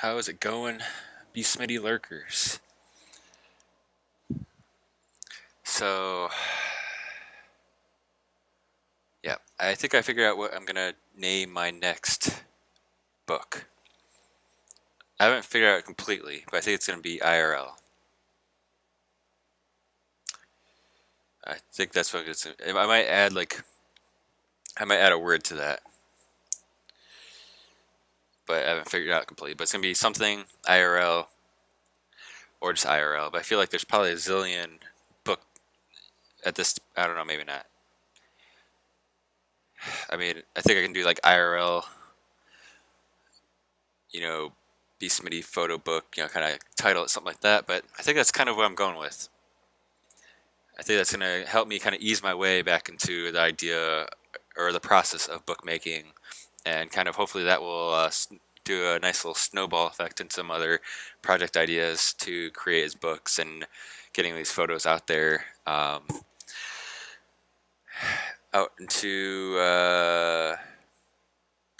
How is it going? Be Smitty lurkers. So, yeah, I think I figured out what I'm gonna name my next book. I haven't figured out it completely, but I think it's gonna be IRL. I think that's what it's. I might add I might add a word to that, but I haven't figured it out completely. But it's gonna be something IRL or just IRL. But I feel like there's probably a zillion book at this. I don't know, maybe not. I mean, I think I can do like IRL, you know, Be Smitty photo book, kind of title it something like that. But I think that's kind of what I'm going with. I think that's going to help me kind of ease my way back into the idea or the process of bookmaking, and kind of hopefully that will do a nice little snowball effect into some other project ideas to create as books and getting these photos out there, out into the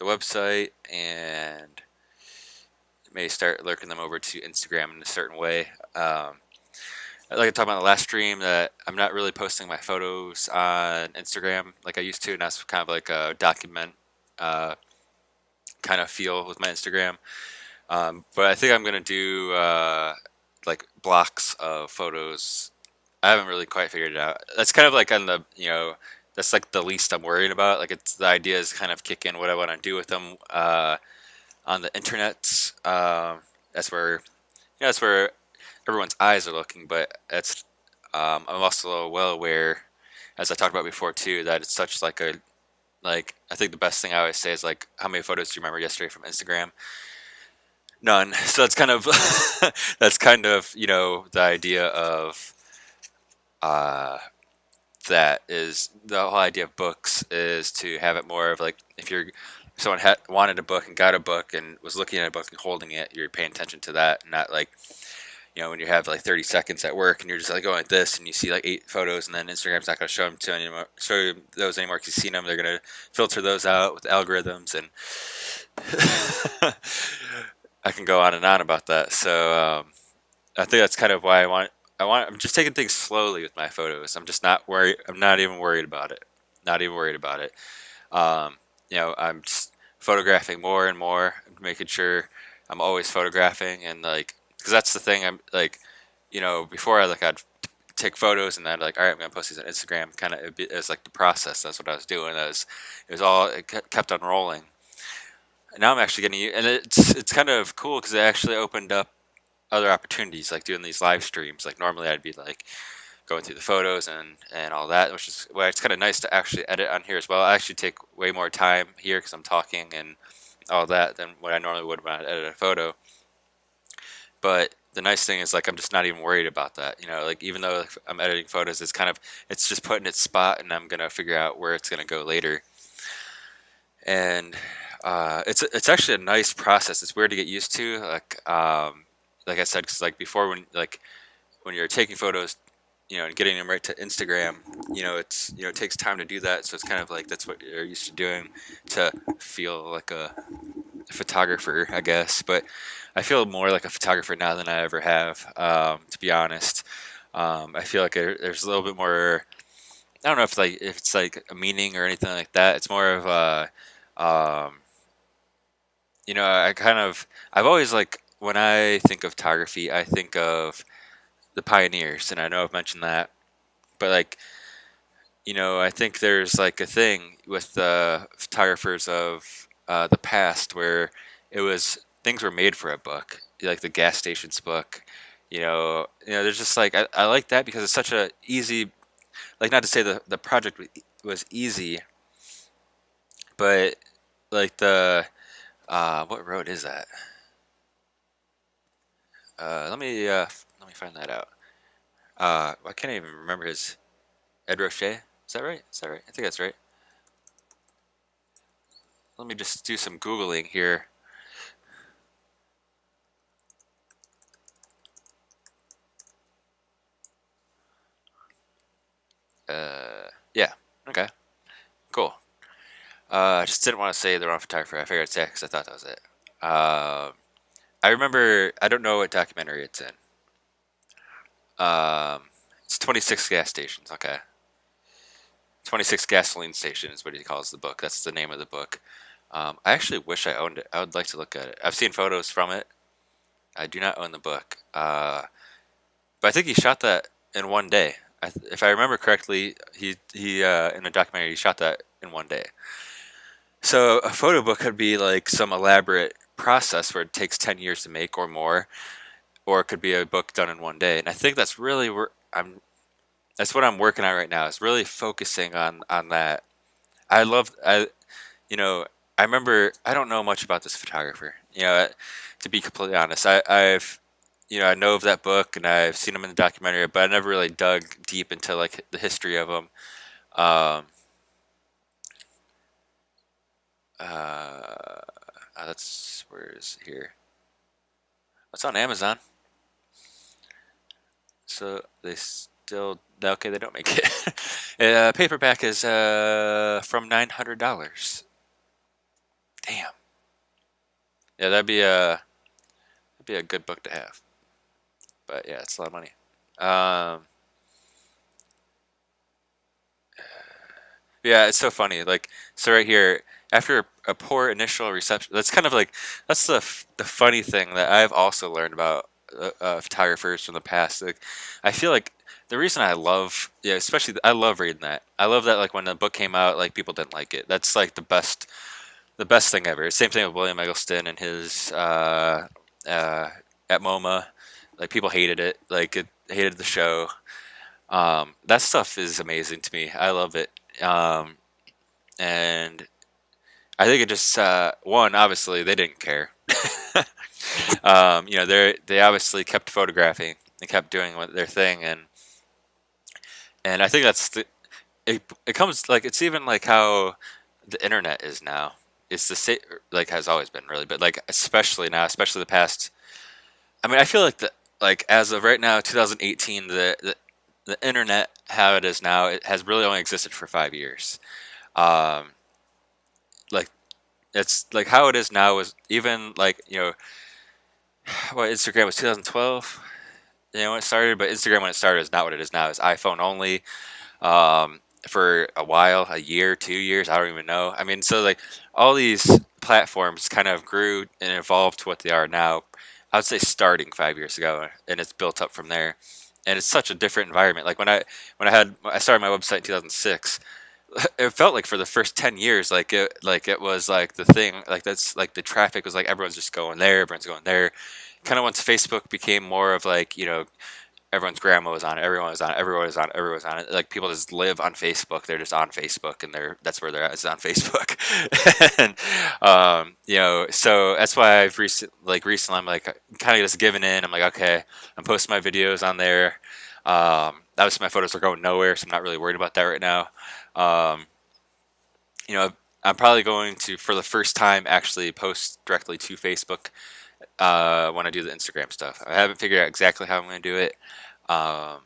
website, and may start lurking them over to Instagram in a certain way. Like I talked about in the last stream, that I'm not really posting my photos on Instagram like I used to, and that's kind of like a document uh, kind of feel with my Instagram. But I think I'm gonna do like blocks of photos. I haven't really quite figured it out. That's kind of like on the that's like the least I'm worried about. Like it's the ideas kind of kick in what I want to do with them on the internet. That's where that's where everyone's eyes are looking, but it's I'm also well aware, as I talked about before too, that it's such like a I think the best thing I always say is like, how many photos do you remember yesterday from Instagram? None. So that's kind of that's kind of the idea of uh, that is the whole idea of books is to have it more of like if someone wanted a book and got a book and was looking at a book and holding it, you're paying attention to that, and not like when you have like 30 seconds at work and you're just like going like this and you see like 8 photos, and then Instagram's not going to show them to anymore, show you those anymore because you've seen them. They're going to filter those out with algorithms, and I can go on and on about that. So I think that's kind of why I'm just taking things slowly with my photos. I'm just not worried. I'm not even worried about it. Not even worried about it. Um, I'm just photographing more and more, making sure I'm always photographing, and like, because that's the thing. I'm like, before I'd take photos and then I'd like, all right, I'm gonna post these on Instagram. Kind of, it was like the process. That's what I was doing. It kept on rolling. And now I'm actually getting, and it's kind of cool because it actually opened up other opportunities, like doing these live streams. Like normally I'd be like going through the photos and all that, which is why it's kind of nice to actually edit on here as well. I actually take way more time here because I'm talking and all that than what I normally would when I edit a photo. But the nice thing is like I'm just not even worried about that. Like even though I'm editing photos, it's just put in its spot, and I'm gonna figure out where it's gonna go later. And it's actually a nice process. It's weird to get used to. Like I said, because like before when you're taking photos, and getting them right to Instagram, it takes time to do that. So it's kind of like that's what you're used to doing to feel like a photographer, I guess. But I feel more like a photographer now than I ever have, to be honest. I feel like there's a little bit more. I don't know if it's like a meaning or anything like that. It's more of a, um, I've always like when I think of photography, I think of the pioneers, and I know I've mentioned that, but like I think there's like a thing with the photographers of the past where it was things were made for a book, like the gas station's book. There's just like I like that because it's such a easy, like not to say the project was easy, but like the what road is that? Let me find that out. I can't even remember his Ed Roche. Is that right? Is that right? I think that's right. Let me just do some Googling here. Yeah. Okay. Cool. I just didn't want to say the wrong photographer. I figured I'd say it because I thought that was it. I remember. I don't know what documentary it's in. Um, it's 26 gas stations. Okay, 26 gasoline stations is what he calls the book. That's the name of the book. I actually wish I owned it. I would like to look at it. I've seen photos from it. I do not own the book. But I think he shot that in one day. If I remember correctly, he in a documentary he shot that in one day. So a photo book could be like some elaborate process where it takes 10 years to make or more, or it could be a book done in one day. And I think that's really where that's what I'm working on right now. Is really focusing on that. I love you know I remember I don't know much about this photographer. To be completely honest, I've I know of that book and I've seen him in the documentary, but I never really dug deep into like the history of him. Um, uh, that's where is it here? It's on Amazon. So they still okay. They don't make it. Paperback is from $900. Damn. Yeah, that'd be a good book to have. But yeah, it's a lot of money. Um, yeah, it's so funny. Like, so right here, after a poor initial reception, that's kind of like that's the funny thing that I've also learned about photographers from the past. Like, I feel like the reason I love, yeah, especially I love reading that. I love that like when the book came out, like people didn't like it. That's like the best thing ever. Same thing with William Eggleston and his uh, at MoMA. Like people hated it. Like it hated the show. That stuff is amazing to me. I love it. And I think it just one obviously they didn't care. They obviously kept photographing and kept doing their thing, and I think it comes like it's even like how the internet is now. It's the same like has always been really, but like especially now, especially the past. I mean, I feel like like as of right now, 2018, the internet how it is now, it has really only existed for 5 years. Um, like it's like how it is now was even like what Instagram was 2012. When it started, but Instagram when it started is not what it is now. It's iPhone only. For a while, a year, 2 years, I don't even know. I mean, so like all these platforms kind of grew and evolved to what they are now. I would say starting 5 years ago, and it's built up from there. And it's such a different environment. Like when I started my website in 2006, it felt like for the first 10 years like it was like the thing like that's like the traffic was like everyone's just going there, everyone's going there. Kind of once Facebook became more of like everyone's grandma was on it, everyone was on it, everyone was on it, everyone was on it. Like people just live on Facebook, they're just on Facebook, and that's where they're at, is on Facebook. And so that's why recently I'm like kind of just giving in. I'm like, okay, I'm posting my videos on there. Obviously my photos are going nowhere, so I'm not really worried about that right now. um, you know, I'm probably going to, for the first time, actually post directly to Facebook when I do the Instagram stuff. I haven't figured out exactly how I'm going to do it, um,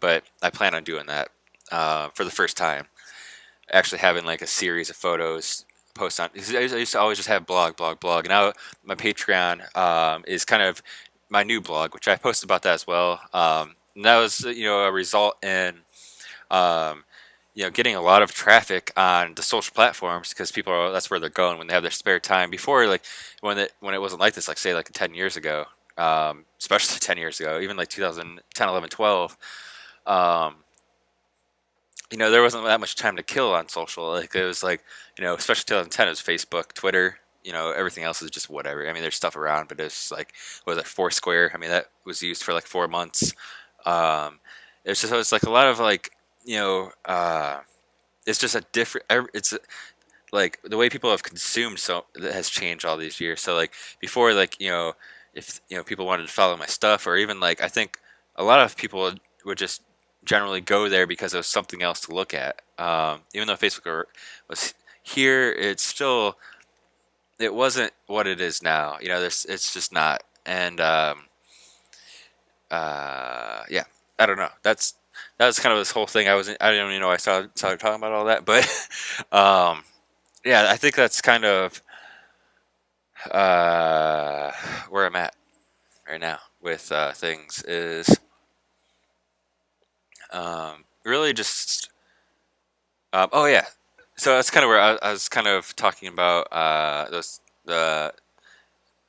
but I plan on doing that for the first time. Actually, having like a series of photos post on. 'Cause I used to always just have blog, blog, blog. And now my Patreon is kind of my new blog, which I posted about that as well. And that was a result in um, getting a lot of traffic on the social platforms because that's where they're going when they have their spare time. Before, like when it wasn't like this, like say like 10 years ago, especially 10 years ago, even like 2010, 11, 12. Um, there wasn't that much time to kill on social. Like it was like, especially 2010, it was Facebook, Twitter. Everything else is just whatever. I mean, there's stuff around, but it's like, what was it, Foursquare? I mean, that was used for like 4 months. Um, it's like a lot of like, it's just a different. Like the way people have consumed so that has changed all these years. So like before, like if people wanted to follow my stuff, or even like I think a lot of people would just generally go there because there was something else to look at. Even though was here, it wasn't what it is now. It's just not. And yeah, I don't know. That was kind of this whole thing. I didn't even know I started talking about all that, but yeah, I think that's kind of uh, where I'm at right now with things is really just oh yeah. So that's kind of where I was kind of talking about those the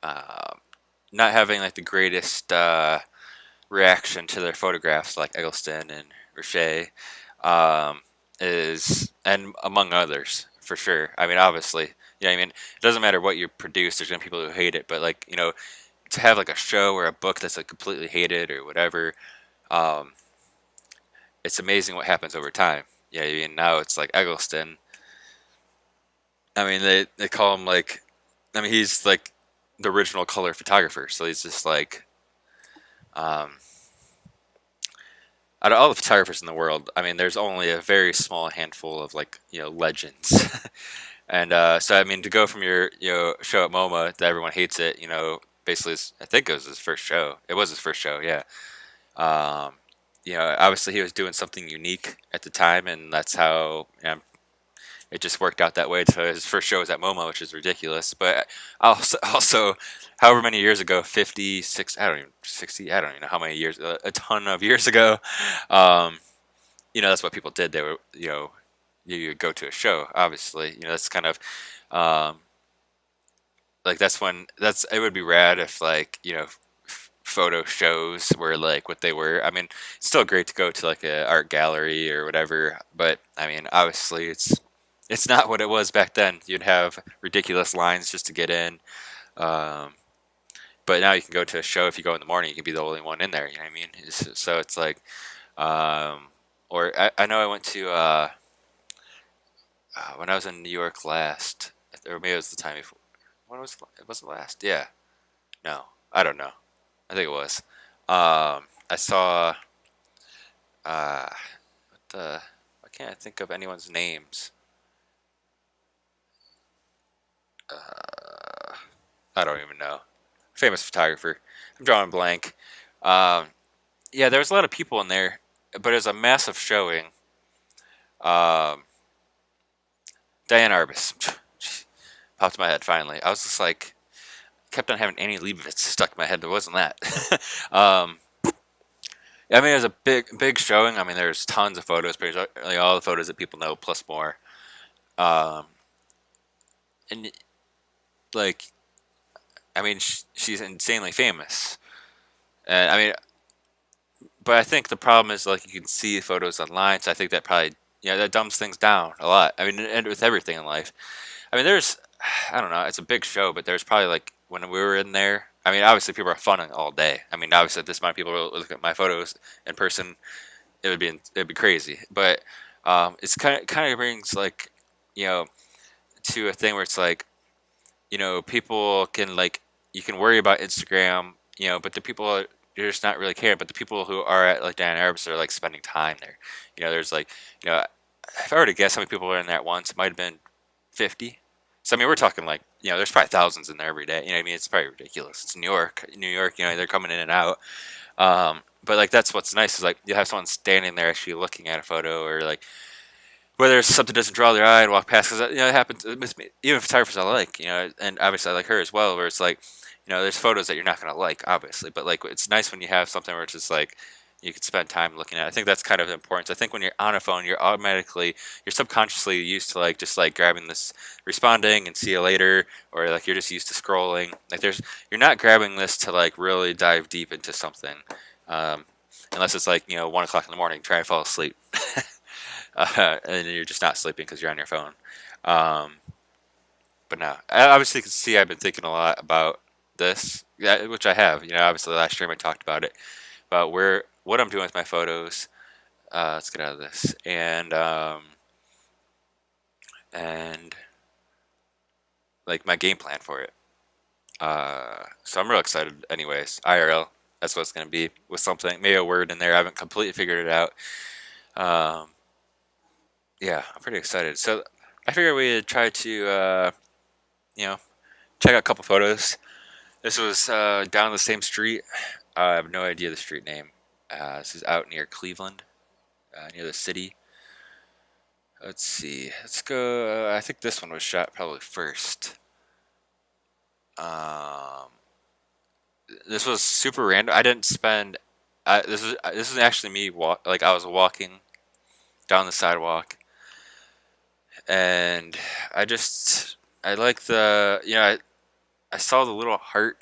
uh, not having like the greatest reaction to their photographs, like Eggleston and Roche, um, is and among others for sure. I mean, obviously, I mean, it doesn't matter what you produce. There's gonna be people who hate it, but like to have like a show or a book that's like completely hated or whatever, um, it's amazing what happens over time. Yeah, I mean now it's like Eggleston. I mean they call him like, I mean he's like the original color photographer, so he's just like um, out of all the photographers in the world, I mean there's only a very small handful of like legends. And so I mean to go from your show at MoMA that everyone hates it, basically I think it was his first show. It was his first show, yeah. Um, obviously he was doing something unique at the time, and that's how it just worked out that way. So his first show was at MoMA, which is ridiculous. But also, however many years ago, 56, I don't even 60, I don't even know how many years, a ton of years ago. Um, that's what people did. They were, you go to a show. Obviously, that's kind of um, like that's it would be rad if like photo shows were like what they were. I mean, it's still great to go to like a art gallery or whatever, but I mean, obviously it's not what it was back then. You'd have ridiculous lines just to get in. Um, but now you can go to a show. If you go in the morning, you can be the only one in there. You know what I mean? So it's like, um, or I know I went to when I was in New York last, or maybe it was the time before. When was it last? Yeah. No, I don't know. I think it was. I saw. What the? Why can't I think of anyone's names? Uh, I don't even know. Famous photographer. I'm drawing a blank. Um, yeah, there was a lot of people in there, but it was a massive showing. Um, Diane Arbus popped in my head finally. I was just like, kept on having Annie Leibovitz stuck in my head. There wasn't that. um, yeah, I mean, it was a big showing. I mean, there's tons of photos, basically all the photos that people know plus more. Um, and like, I mean, she's insanely famous. And I mean, but I think the problem is like you can see photos online, so I think that probably that dumbs things down a lot. I mean, and with everything in life. I mean, there's I don't know, it's a big show, but there's probably like when we were in there. I mean, obviously people are funning all day. I mean, obviously if this amount of people were looking at my photos in person, it'd be crazy. But it's kind of brings like you know to a thing where it's like people can like you can worry about Instagram, but the people you're just not really caring. But the people who are at like Dan Arabs are like spending time there. There's like you know, if I were to guess how many people were in there at once, it might have been 50. So I mean, we're talking like there's probably thousands in there every day. You know what I mean? It's probably ridiculous. It's New York, New York. They're coming in and out. But like that's what's nice is like you have someone standing there actually looking at a photo or like whether something doesn't draw their eye and walk past because it happens with me, even photographers I like and obviously I like her as well where it's like there's photos that you're not going to like obviously but like it's nice when you have something where it's just like you can spend time looking at it. I think that's kind of important. I think when you're on a phone you're subconsciously used to like just like grabbing this responding and see you later or like you're just used to scrolling like you're not grabbing this to like really dive deep into something um, unless it's like 1 o'clock in the morning try and fall asleep and you're just not sleeping because you're on your phone. Um, but no, I obviously can see I've been thinking a lot about this, yeah, which I have. Obviously last stream I talked about it, about what I'm doing with my photos. Let's get out of this and like my game plan for it. So I'm real excited. Anyways, IRL. That's what it's gonna be with something, maybe a word in there. I haven't completely figured it out. Um, yeah, I'm pretty excited. So I figured we'd try to you know, check out a couple photos. This was down the same street. I have no idea the street name. This is out near Cleveland, near the city. Let's see. Let's go. I think this one was shot probably first. Um, this was super random. I didn't spend. This is actually me walk. Like I was walking down the sidewalk, and I like the I saw the little heart.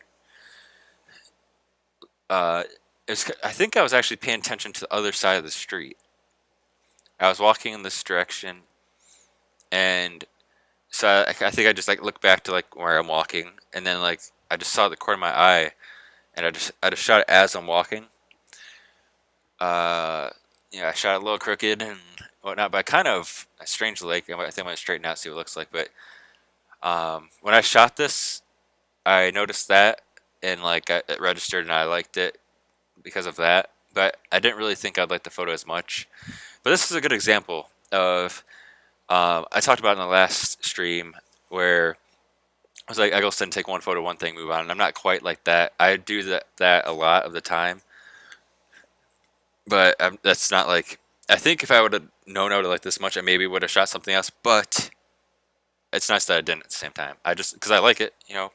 Uh, I think I was actually paying attention to the other side of the street. I was walking in this direction, and so I think I just like looked back to like where I'm walking, and then like I just saw the corner of my eye, and I just shot it as I'm walking. Uh, I shot it a little crooked and whatnot, but I strangely like I think I'm gonna straighten out see what it looks like. But when I shot this, I noticed that and like it registered and I liked it because of that. But I didn't really think I'd like the photo as much. But this is a good example of I talked about in the last stream where I was like, I go sit and take one photo, one thing, move on. And I'm not quite like that. I do that a lot of the time, but that's not like. I think if I would have known I would have liked this much, I maybe would have shot something else. But it's nice that I didn't at the same time. I just because I like it, I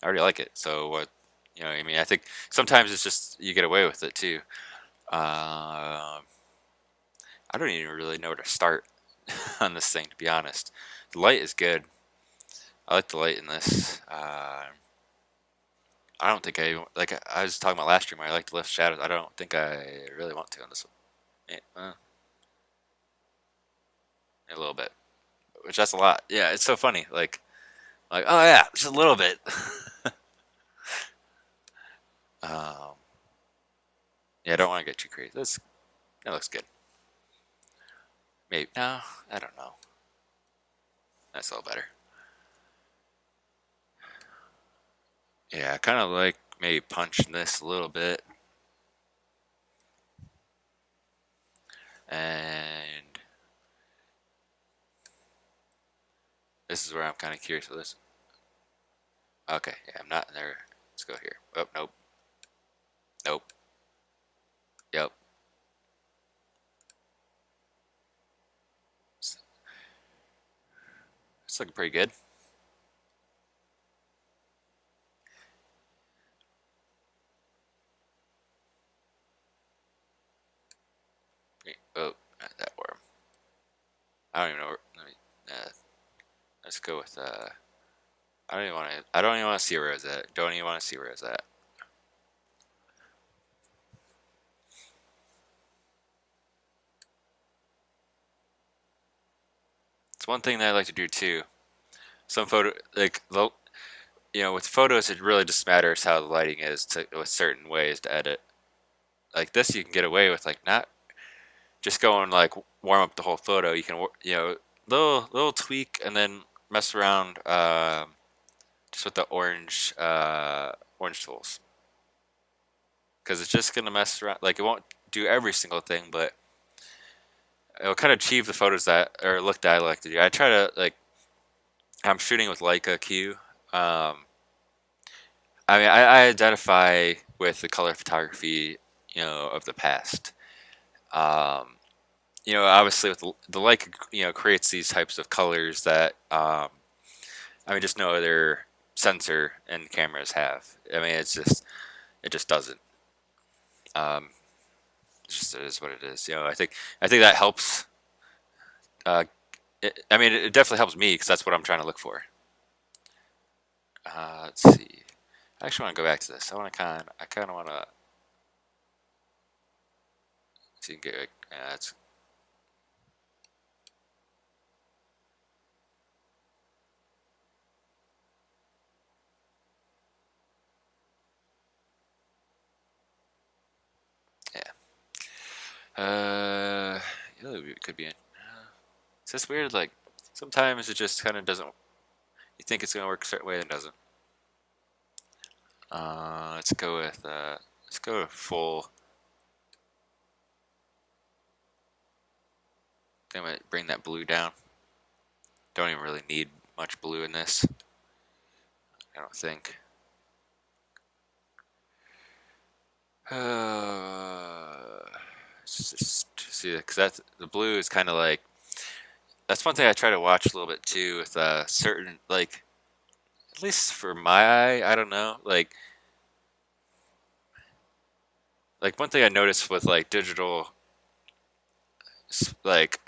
already like it. So what, what I mean, I think sometimes it's just you get away with it too. I don't even really know where to start on this thing, to be honest. The light is good. I like the light in this. I don't think like I was talking about last stream where I like to lift shadows. I don't think I really want to on this one. A little bit, which that's a lot. Yeah, it's so funny. Like oh yeah, just a little bit. um, yeah, I don't want to get too crazy. That looks good. Maybe no, I don't know. That's a little better. Yeah, I kind of like maybe punching this a little bit, and this is where I'm kind of curious with this. Okay, yeah, I'm not in there. Let's go here. Oh, nope. Nope. Yep. It's looking pretty good. Oh, not that worm. I don't even know where, let's go with, I don't even want to see where it's at. Don't even want to see where it's at. It's one thing that I like to do too. Some photo, like, with photos, it really just matters how the lighting is with certain ways to edit. Like this, you can get away with like not just going like warm up the whole photo. You can little tweak and then mess around just with the orange tools because it's just gonna mess around. Like it won't do every single thing, but it'll kind of achieve the photos that or look that I like to do. I try to like I'm shooting with Leica Q. Um, I mean I identify with the color photography of the past. Um, obviously with the Leica, creates these types of colors that I mean, just no other sensor and cameras have. I mean, it just doesn't. Um, it just is what it is. I think that helps. I mean, it definitely helps me because that's what I'm trying to look for. Let's see. I actually want to go back to this. I kind of want to see get. Yeah, that's yeah. Yeah, it could be. It's just weird. Like sometimes it just kind of doesn't. You think it's gonna work a certain way, and it doesn't. Let's go with full. I'm gonna bring that blue down. Don't even really need much blue in this. I don't think. Just see, because that's the blue is kind of like that's one thing I try to watch a little bit too with certain like at least for my eye, I don't know. Like one thing I noticed with like digital, like,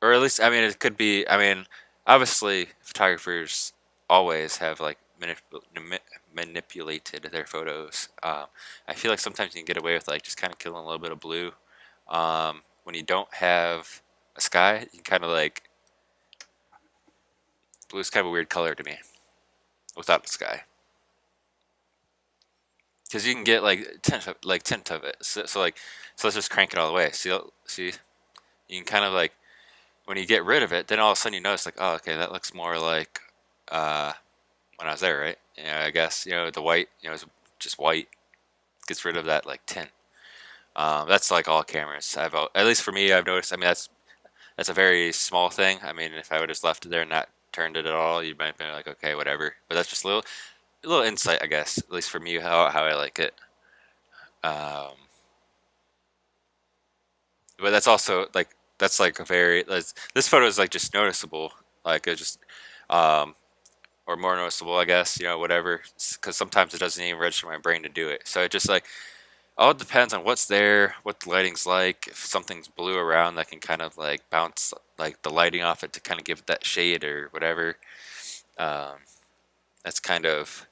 or at least I mean it could be. I mean, obviously photographers always have like manipulated their photos. I feel like sometimes you can get away with like just kind of killing a little bit of blue. When you don't have a sky, you kind of like blue is kind of a weird color to me without the sky. Because you can get like tint of it. So let's just crank it all the way. See, you can kind of like when you get rid of it, then all of a sudden you notice like, oh, okay, that looks more like uh, when I was there, right? I guess the white, is just white. Gets rid of that like tint. That's like all cameras. At least for me, I've noticed. I mean, that's a very small thing. I mean, if I would have just left it there and not turned it at all, you might be like, okay, whatever. But that's just a little insight, I guess. At least for me, how I like it. Um, but that's also like that's like a very this photo is like just noticeable, like it just um, or more noticeable, I guess. Whatever. Because sometimes it doesn't even register my brain to do it. So it just like all depends on what's there, what the lighting's like. If something's blue around, that can kind of like bounce like the lighting off it to kind of give it that shade or whatever. Um, that's kind of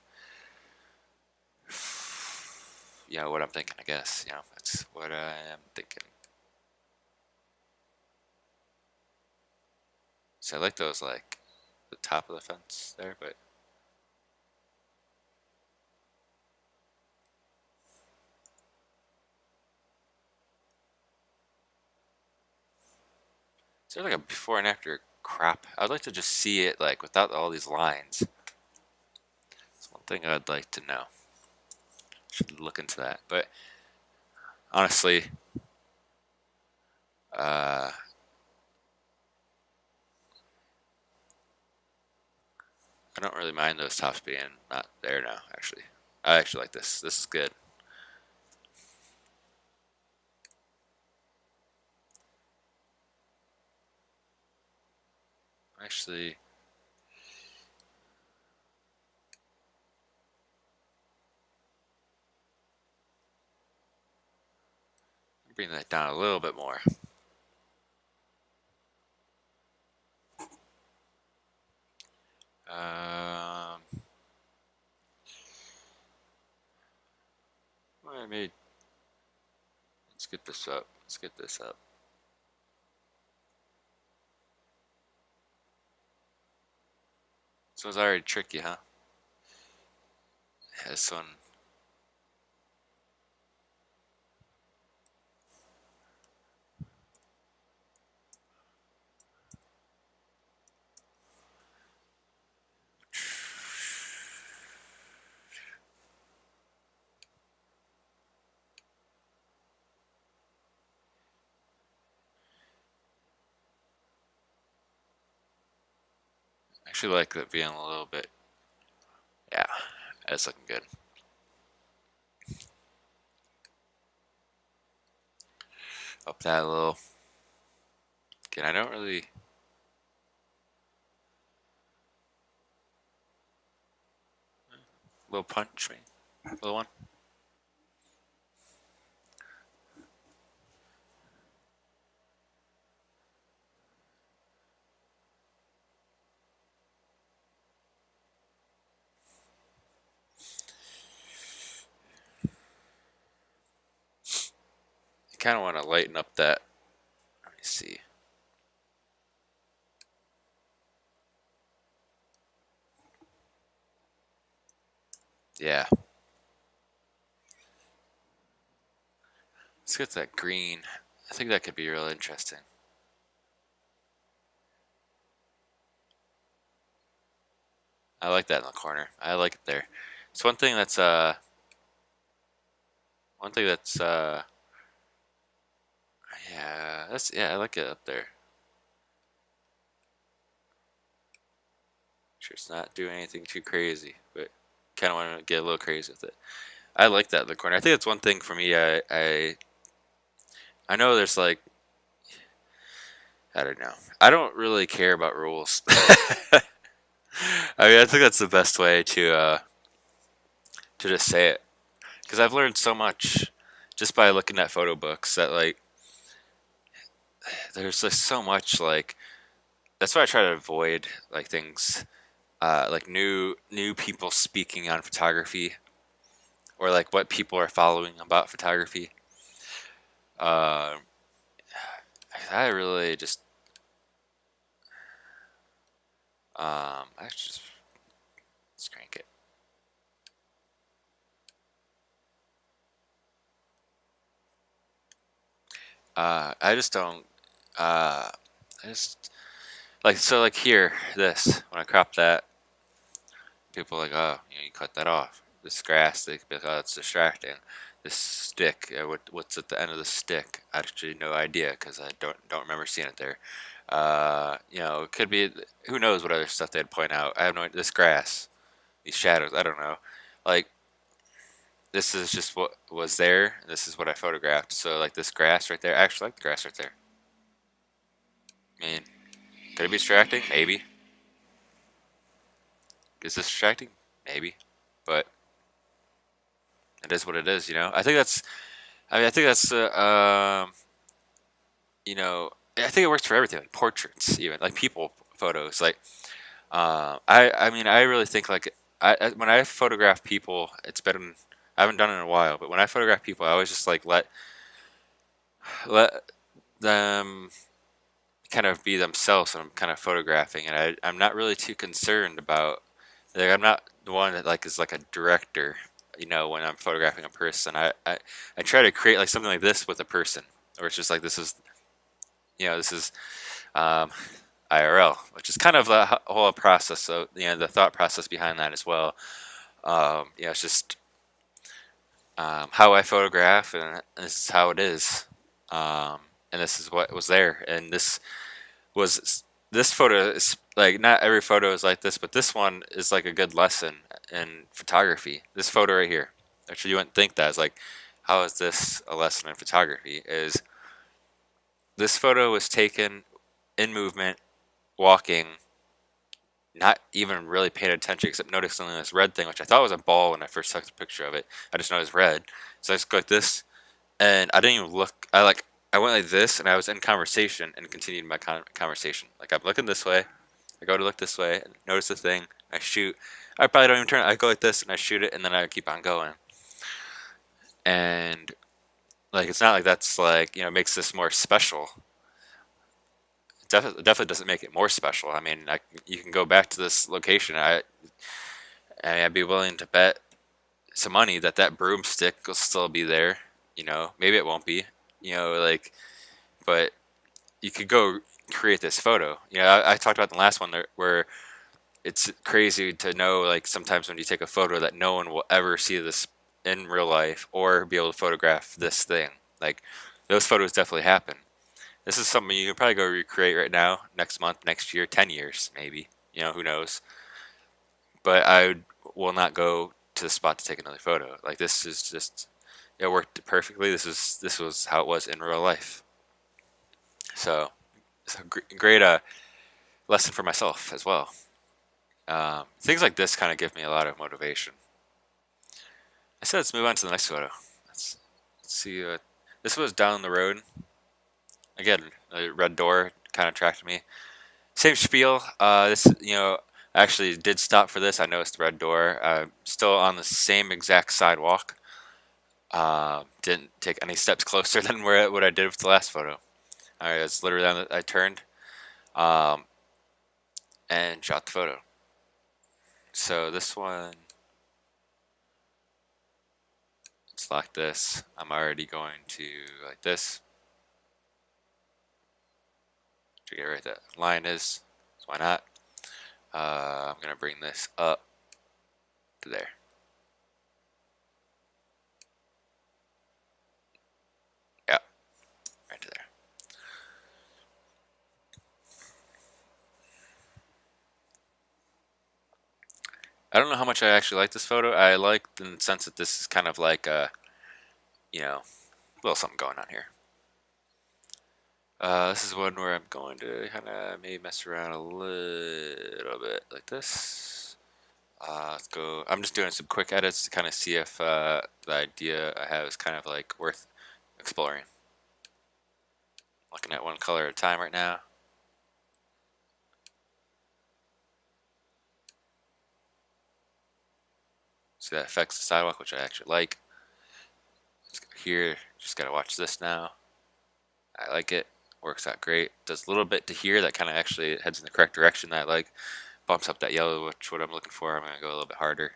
what I'm thinking. I guess that's what I am thinking. So I like those like the top of the fence there, but is there like a before and after crop? I'd like to just see it like without all these lines. It's one thing I'd like to know. Should look into that. But honestly, uh, I don't really mind those tops being not there now. Actually, I actually like this. This is good. Actually, bring that down a little bit more. Um, well, maybe let's get this up. Let's get this up. So it's already tricky, huh? Yeah, this one. I actually like it being a little bit. Yeah, that's looking good. Up that a little. Again, I don't really. Little punch, me. Little one. You kind of want to lighten up that. Let me see. Yeah. Let's get that green. I think that could be real interesting. I like that in the corner. I like it there. It's one thing that's yeah, I like it up there. Sure, it's not doing anything too crazy, but kind of want to get a little crazy with it. I like that in the corner. I think that's one thing for me. I know there's like I don't know. I don't really care about rules. I mean, I think that's the best way to just say it, because I've learned so much just by looking at photo books that like there's just so much like that's why I try to avoid like things like new people speaking on photography or like what people are following about photography. Uh, I really just I should just let's crank it. I just don't. I just like so like here this when I crop that, people are like, oh, you cut that off. This grass, they could be like, oh, it's distracting. This stick, what's at the end of the stick? Actually, no idea because I don't remember seeing it there. It could be who knows what other stuff they'd point out. I have no idea. This grass, these shadows. I don't know. Like this is just what was there. This is what I photographed. So like this grass right there. I actually like the grass right there. I mean, could it be distracting? Maybe. Is this distracting? Maybe. But it is what it is. I think that's. I mean, I think that's. I think it works for everything. Like portraits, even like people photos. Like, I mean, I really think like when I photograph people, it's been. I haven't done it in a while, but when I photograph people, I always just like let them kind of be themselves when I'm kind of photographing, and I'm not really too concerned about. Like, I'm not the one that like is like a director. When I'm photographing a person, I try to create like something like this with a person, or it's just like this is um, IRL, which is kind of the whole process. So the thought process behind that as well. It's just how I photograph, and this is how it is, and this is what was there, and was this photo is like not every photo is like this, but this one is like a good lesson in photography. This photo right here, actually, you wouldn't think that. It's like, how is this a lesson in photography? Is this photo was taken in movement, walking, not even really paying attention except noticing this red thing, which I thought was a ball when I first took the picture of it. I just know it's red. So I just go like this, and I didn't even look. I went like this, and I was in conversation and continued my conversation. Like I'm looking this way, I go to look this way, and notice the thing, I shoot. I probably don't even turn. I go like this, and I shoot it, and then I keep on going. And like it's not like that's like makes this more special. Definitely doesn't make it more special. I mean, you can go back to this location. I'd be willing to bet some money that that broomstick will still be there. Maybe it won't be. Like, but you could go create this photo. I talked about the last one there, where it's crazy to know like sometimes when you take a photo that no one will ever see this in real life or be able to photograph this thing. Like those photos definitely happen. This is something you can probably go recreate right now, next month, next year, 10 years, maybe. Who knows? But I will not go to the spot to take another photo. Like this is just it worked perfectly. This was how it was in real life. So it's a great lesson for myself as well. Things like this kind of give me a lot of motivation. I said let's move on to the next photo. Let's see. This was down the road. Again, a red door kind of attracted me. Same spiel. This, I actually did stop for this. I noticed the red door. Still on the same exact sidewalk. Didn't take any steps closer than what I did with the last photo. Alright, it's literally I turned um, and shot the photo. So this one, it's like this. I'm already going to like this. Forget where that line is. So why not? I'm gonna bring this up to there. Yeah, right to there. I don't know how much I actually like this photo. I like in the sense that this is kind of like a little something going on here. This is one where I'm going to kind of maybe mess around a little bit like this. Let's go. I'm just doing some quick edits to kind of see if the idea I have is kind of like worth exploring. Looking at one color at a time right now. See that affects the sidewalk, which I actually like. Let's go here. Just gotta watch this now. I like it. Works out great. Does a little bit to here that kind of actually heads in the correct direction that I like. Bumps up that yellow, which what I'm looking for. I'm gonna go a little bit harder.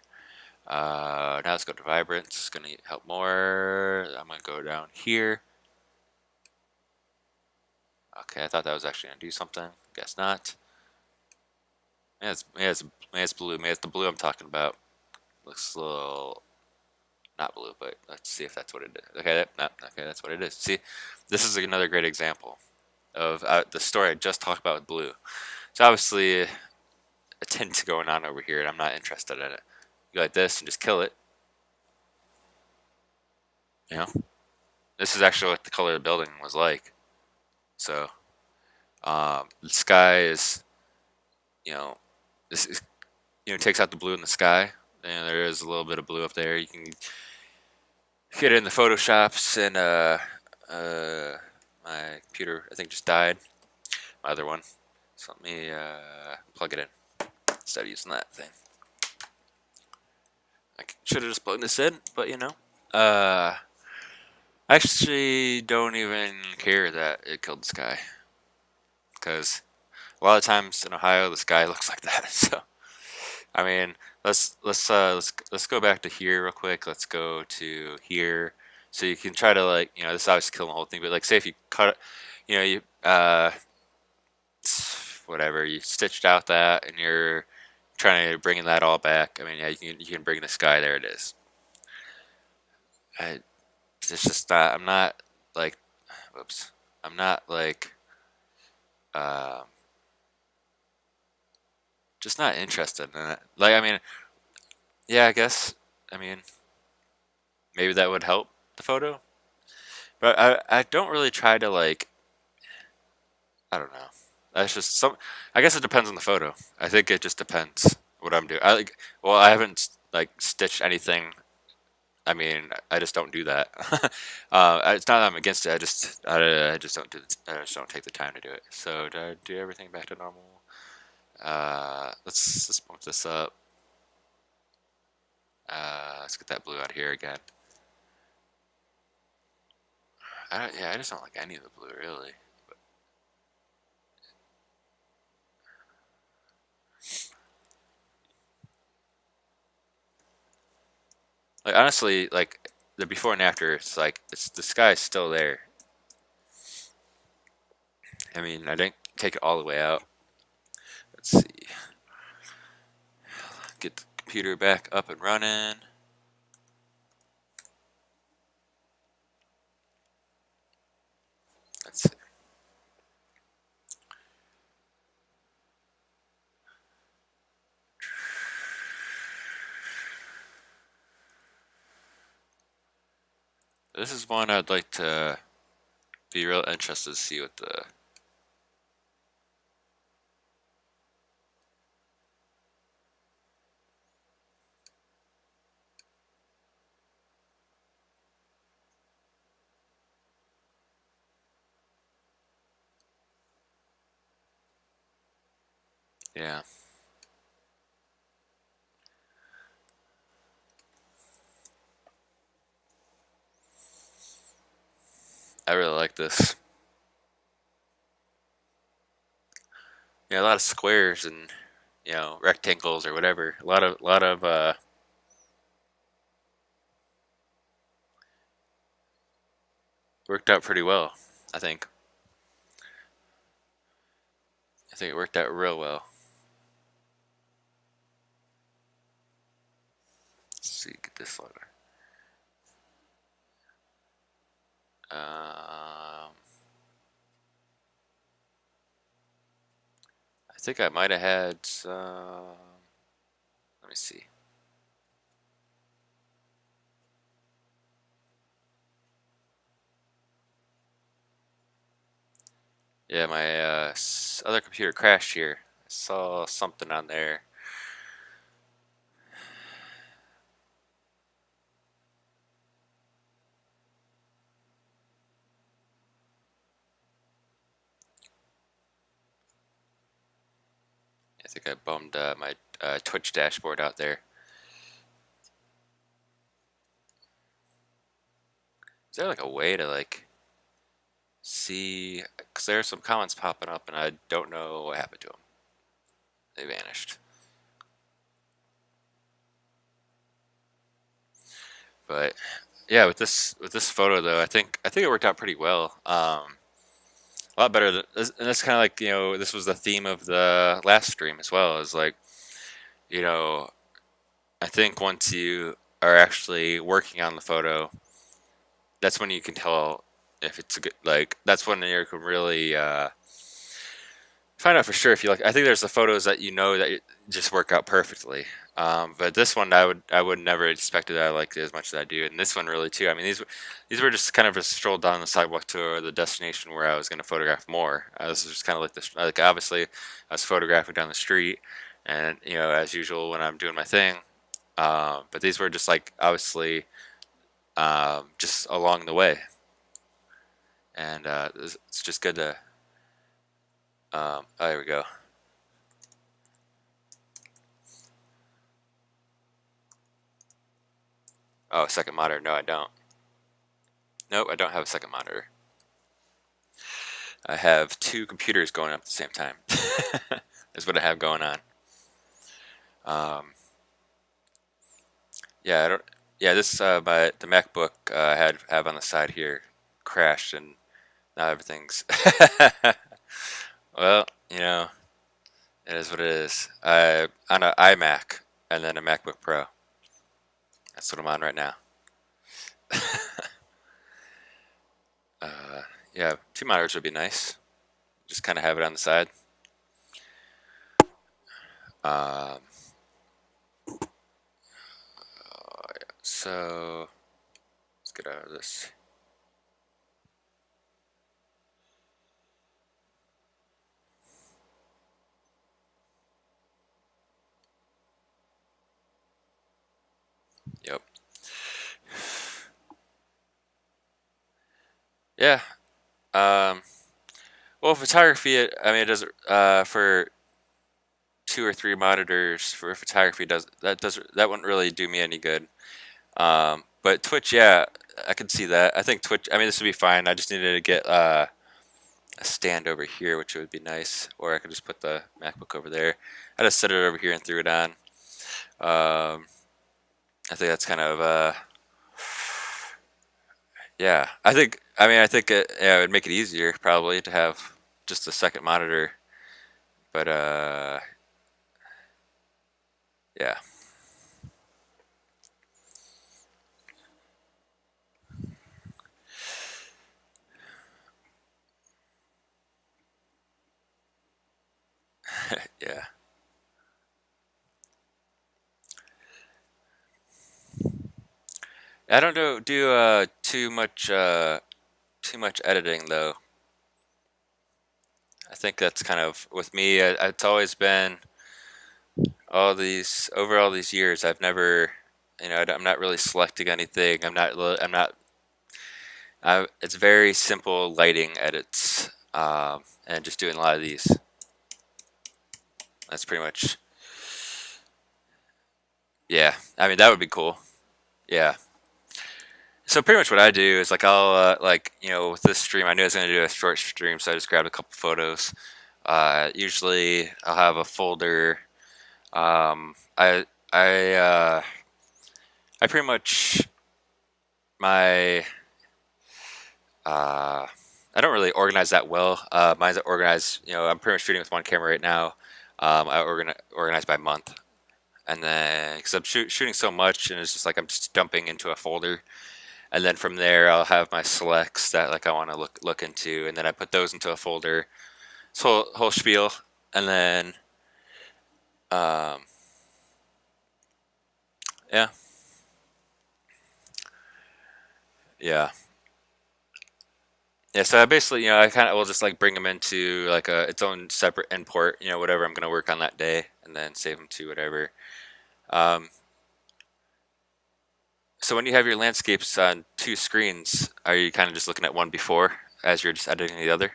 Now let's go to vibrance. It's gonna help more. I'm gonna go down here. Okay, I thought that was actually gonna do something. Guess not. It's blue. Maybe it's the blue I'm talking about. Looks a little not blue, but let's see if that's what it is. Okay, okay, that's what it is. See, this is another great example of the story I just talked about with blue. It's obviously a tint going on over here, and I'm not interested in it. You go like this and just kill it. You know, this is actually what the color of the building was like. So, the sky is, you know, this is, takes out the blue in the sky. And there is a little bit of blue up there. You can get it in the Photoshops, and my computer I think just died. My other one. So let me plug it in instead of using that thing. I should have just plugged this in, but I actually don't even care that it killed the sky, because a lot of times in Ohio the sky looks like that. So I mean, let's go back to here real quick. Let's go to here, so you can try to, like, this is obviously killing the whole thing, but like, say if you cut it, you whatever, you stitched out that and you're trying to bring that all back. I mean, yeah, you can bring the sky. There it is. It's just not. I'm not like. Whoops. I'm not like. Um, just not interested in it. Like, I mean, yeah, I guess. I mean, maybe that would help the photo, but I don't really try to, like. I don't know. That's just some. I guess it depends on the photo. I think it just depends what I'm doing. Well, I haven't like stitched anything. I mean, I just don't do that. It's not that I'm against it. I just don't do. I just don't take the time to do it. So do I do everything back to normal? Let's bump this up. Let's get that blue out of here again. Yeah, I just don't like any of the blue really. Like, honestly, like the before and after, it's like the sky's still there. I mean, I didn't take it all the way out. Let's see. Get the computer back up and running. Let's see. This is one I'd like to be real interested to see what the. Yeah. I really like this. Yeah, a lot of squares and rectangles or whatever. A lot of worked out pretty well. I think. I think it worked out real well. Let's see, get this one. I think I might have had some. Let me see. Yeah, my other computer crashed here. I saw something on there. I think I bummed my Twitch dashboard out there. Is there like a way to like see? Because there are some comments popping up, and I don't know what happened to them. They vanished. But yeah, with this photo though, I think it worked out pretty well. A lot better than, and that's kind of like, this was the theme of the last stream as well. Is like, you know, I think once you are actually working on the photo, that's when you can tell if it's a good, like, that's when you can really find out for sure if you like. I think there's the photos that that just work out perfectly. But this one, I would never expected that I liked it as much as I do, and this one really too. I mean, these were just kind of a stroll down the sidewalk to the destination where I was going to photograph more. This was just kind of like this. Like, obviously, I was photographing down the street, and as usual when I'm doing my thing. But these were just like obviously just along the way, and it's just good to. Oh, there we go. Oh, second monitor. No, I don't. Nope, I don't have a second monitor. I have two computers going up at the same time. Is what I have going on. Um, yeah, I don't. Yeah, this the MacBook I have on the side here crashed, and now everything's. Well, it is what it is. I on an iMac and then a MacBook Pro. That's what I'm on right now. Uh, yeah, two monitors would be nice. Just kind of have it on the side. Um, so let's get out of this. Yep. Yeah. Um, well, photography. I mean, it does for two or three monitors for photography. That wouldn't really do me any good. But Twitch, yeah, I could see that. I think Twitch. I mean, this would be fine. I just needed to get a stand over here, which would be nice, or I could just put the MacBook over there. I just set it over here and threw it on. I think that's kind of yeah. I think it would make it easier probably to have just a second monitor, but yeah. Yeah. I don't do too much editing though. I think that's kind of with me. It's always been all these years. I've never, I'm not really selecting anything. I'm not. It's very simple lighting edits, and just doing a lot of these. That's pretty much. Yeah, I mean that would be cool. Yeah. So pretty much what I do is like I'll with this stream I knew I was gonna do a short stream, so I just grabbed a couple photos. Usually I'll have a folder. I pretty much my I don't really organize that well. Mine's organized. I'm pretty much shooting with one camera right now. I organize by month, and then because I'm shooting so much, and it's just like I'm just dumping into a folder, and then from there I'll have my selects that like I want to look into, and then I put those into a folder. This whole spiel, and then um, yeah, yeah, Yeah, so I basically, I kind of will just like bring them into like its own separate import, whatever I'm gonna work on that day, and then save them to whatever. Um, so when you have your landscapes on two screens, are you kind of just looking at one before as you're just editing the other?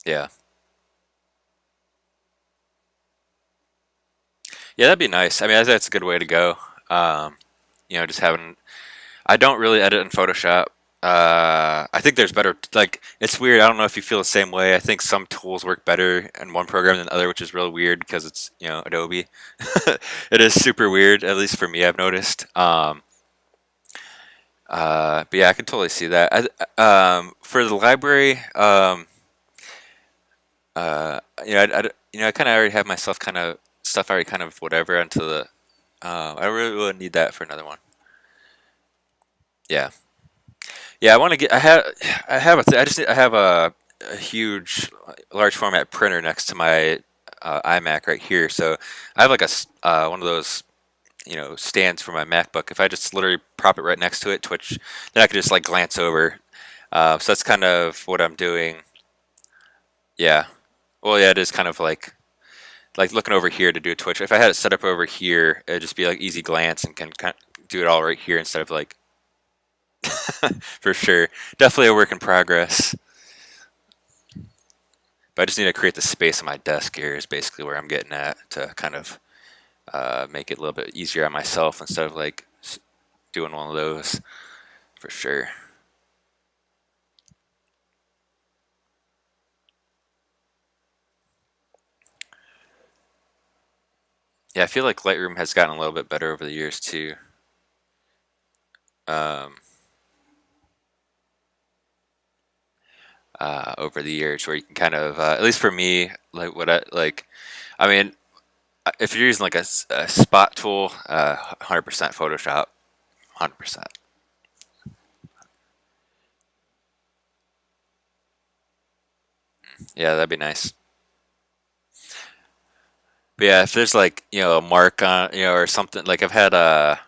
Yeah, yeah, that'd be nice. I mean, that's a good way to go. Um, just having. I don't really edit in Photoshop. I think there's better. Like, it's weird. I don't know if you feel the same way. I think some tools work better in one program than the other, which is real weird because it's Adobe. It is super weird, at least for me. I've noticed. But yeah, I can totally see that. For the library, I kind of already have myself kind of stuff already kind of whatever onto the. I really wouldn't need that for another one. Yeah, yeah. I want to get. I have a. I have a huge, large format printer next to my iMac right here. So I have like one of those stands for my MacBook. If I just literally prop it right next to it, Twitch, then I could just like glance over. So that's kind of what I'm doing. Yeah. Well, yeah, it is kind of like looking over here to do a Twitch. If I had it set up over here, it'd just be like easy glance and can kind of do it all right here instead of like for sure. Definitely a work in progress. But I just need to create the space on my desk here is basically where I'm getting at to kind of make it a little bit easier on myself instead of like doing one of those for sure. Yeah, I feel like Lightroom has gotten a little bit better over the years too. Um, Over the years, where you can kind of, at least for me, like what I like. I mean, if you're using like a spot tool, 100% Photoshop, 100%. Yeah, that'd be nice. But yeah, if there's like a mark on or something like I've had like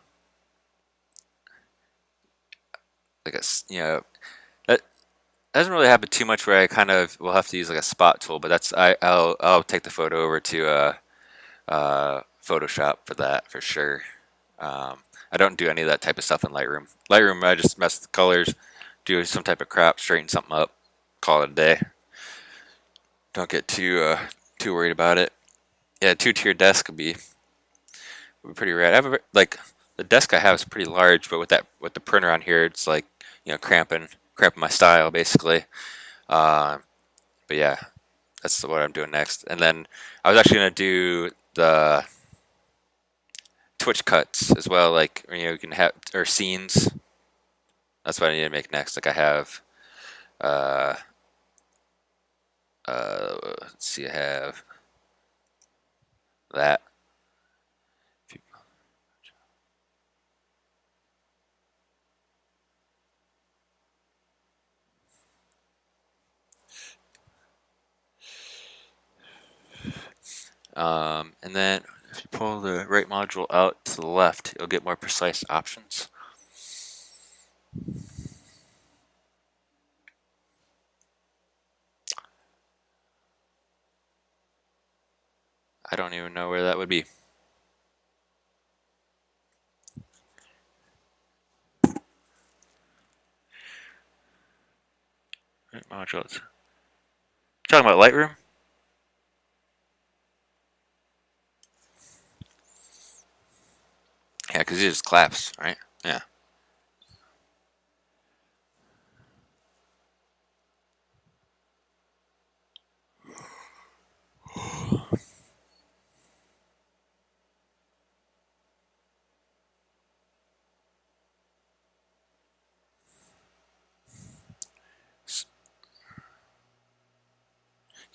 that doesn't really happen too much where I kind of will have to use like a spot tool, but I'll take the photo over to Photoshop for that for sure. I don't do any of that type of stuff in Lightroom. Lightroom, I just mess with the colors, do some type of crop, straighten something up, call it a day. Don't get too worried about it. Yeah, two-tier desk would be pretty rad. I have like the desk I have is pretty large, but with the printer on here, it's like cramping my style basically. Uh, but yeah, that's what I'm doing next. And then I was actually gonna do the Twitch cuts as well. Like you can have or scenes. That's what I need to make next. Like I have, uh, let's see, I have that. And then if you pull the right module out to the left, you'll get more precise options. I don't even know where that would be. Right modules. Talking about Lightroom? Yeah, because it just claps, right? Yeah.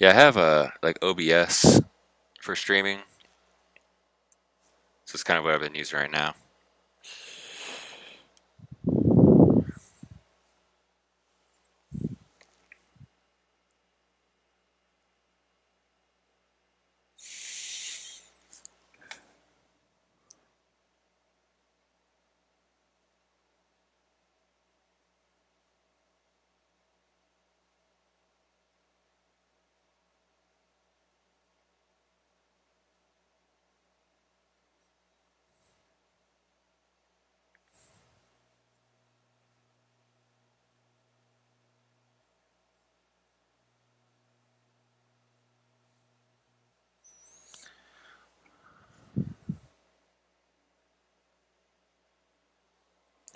Yeah, I have a like OBS for streaming, so it's kind of what I've been using right now.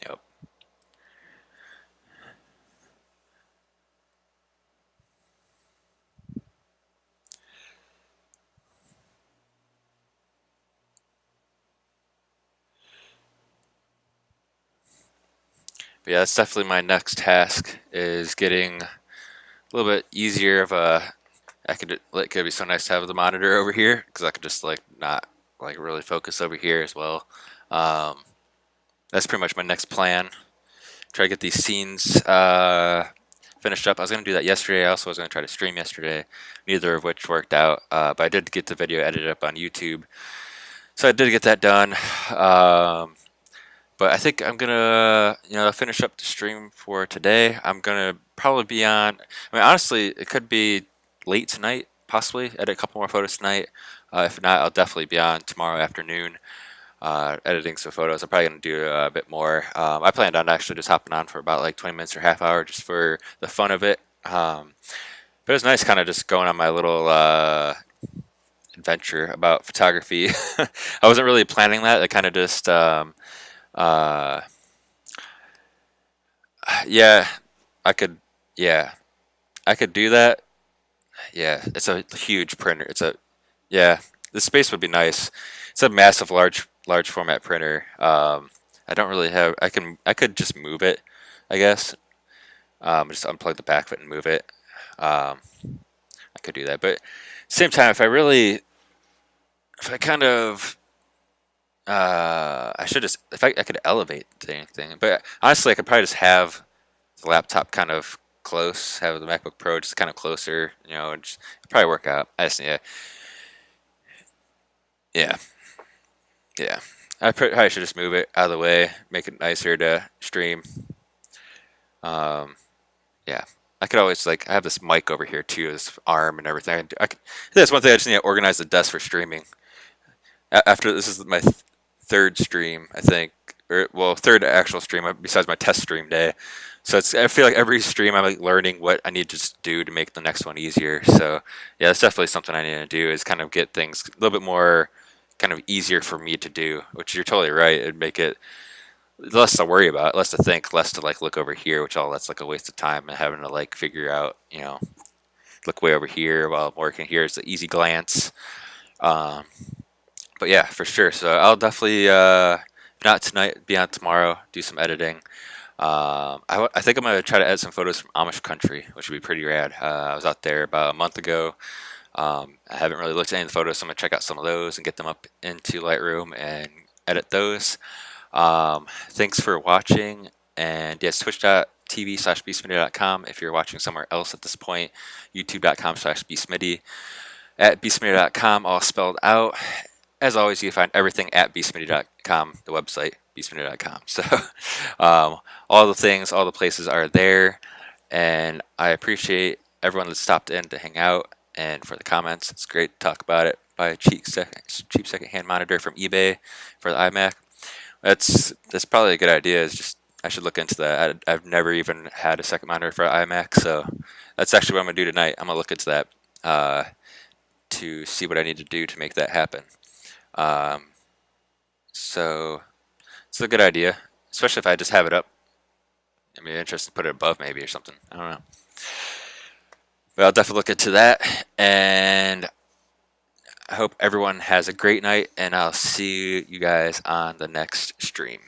Yep. But yeah, that's definitely my next task is getting a little bit easier of a. I could like it'd be so nice to have the monitor over here because I could just like not like really focus over here as well. Um, that's pretty much my next plan. Try to get these scenes finished up. I was gonna do that yesterday. I also was gonna try to stream yesterday. Neither of which worked out. But I did get the video edited up on YouTube, so I did get that done. But I think I'm gonna, finish up the stream for today. I'm gonna probably be on. I mean, honestly, it could be late tonight, possibly. Edit a couple more photos tonight. If not, I'll definitely be on tomorrow afternoon, editing some photos. I'm probably gonna do a bit more. I planned on actually just hopping on for about like 20 minutes or half hour, just for the fun of it. But it was nice, kind of just going on my little adventure about photography. I wasn't really planning that. I kind of just. Uh, Yeah, I could. Yeah, I could do that. Yeah, it's a huge printer. Yeah. The space would be nice. It's a massive, large format printer. I don't really have. I could just move it, I guess. Just unplug the back of it and move it. Um, I could do that, but same time, if I kind of, I should just, if I could elevate the thing, but honestly, I could probably just have the laptop kind of close, have the MacBook Pro just kind of closer, and just probably work out. Yeah, yeah, yeah. Probably should just move it out of the way, make it nicer to stream. Um, yeah. I could always like I have this mic over here too, this arm and everything. That's one thing I just need to organize the desk for streaming. After this is my third stream, I think, or well, third actual stream besides my test stream day. So I feel like every stream I'm like learning what I need to just do to make the next one easier. So yeah, that's definitely something I need to do is kind of get things a little bit more kind of easier for me to do. Which you're totally right. It'd make it less to worry about, less to think, less to like look over here, which all that's like a waste of time and having to like figure out, look way over here while I'm working here. It's an easy glance. Um, but yeah, for sure. So I'll definitely, if not tonight, be on tomorrow, do some editing. I think I'm gonna try to edit some photos from Amish country, which would be pretty rad. I was out there about a month ago. I haven't really looked at any of the photos, so I'm gonna check out some of those and get them up into Lightroom and edit those. Thanks for watching, and yes, twitch.tv/bsmitty.com if you're watching somewhere else at this point, youtube.com/bsmitty, at bsmitty.com, all spelled out. As always, you can find everything at bsmitty.com, the website, bsmitty.com. So all the things, all the places are there, and I appreciate everyone that stopped in to hang out and for the comments. It's great to talk about it. Buy a cheap second-hand monitor from eBay for the iMac. That's probably a good idea. Is just I should look into that. I've never even had a second monitor for iMac, so that's actually what I'm gonna do tonight. I'm gonna look into that to see what I need to do to make that happen. Um, so it's a good idea, especially if I just have it up. I mean, interested to put it above maybe or something. I don't know, but I'll definitely look into that. And I hope everyone has a great night, and I'll see you guys on the next stream.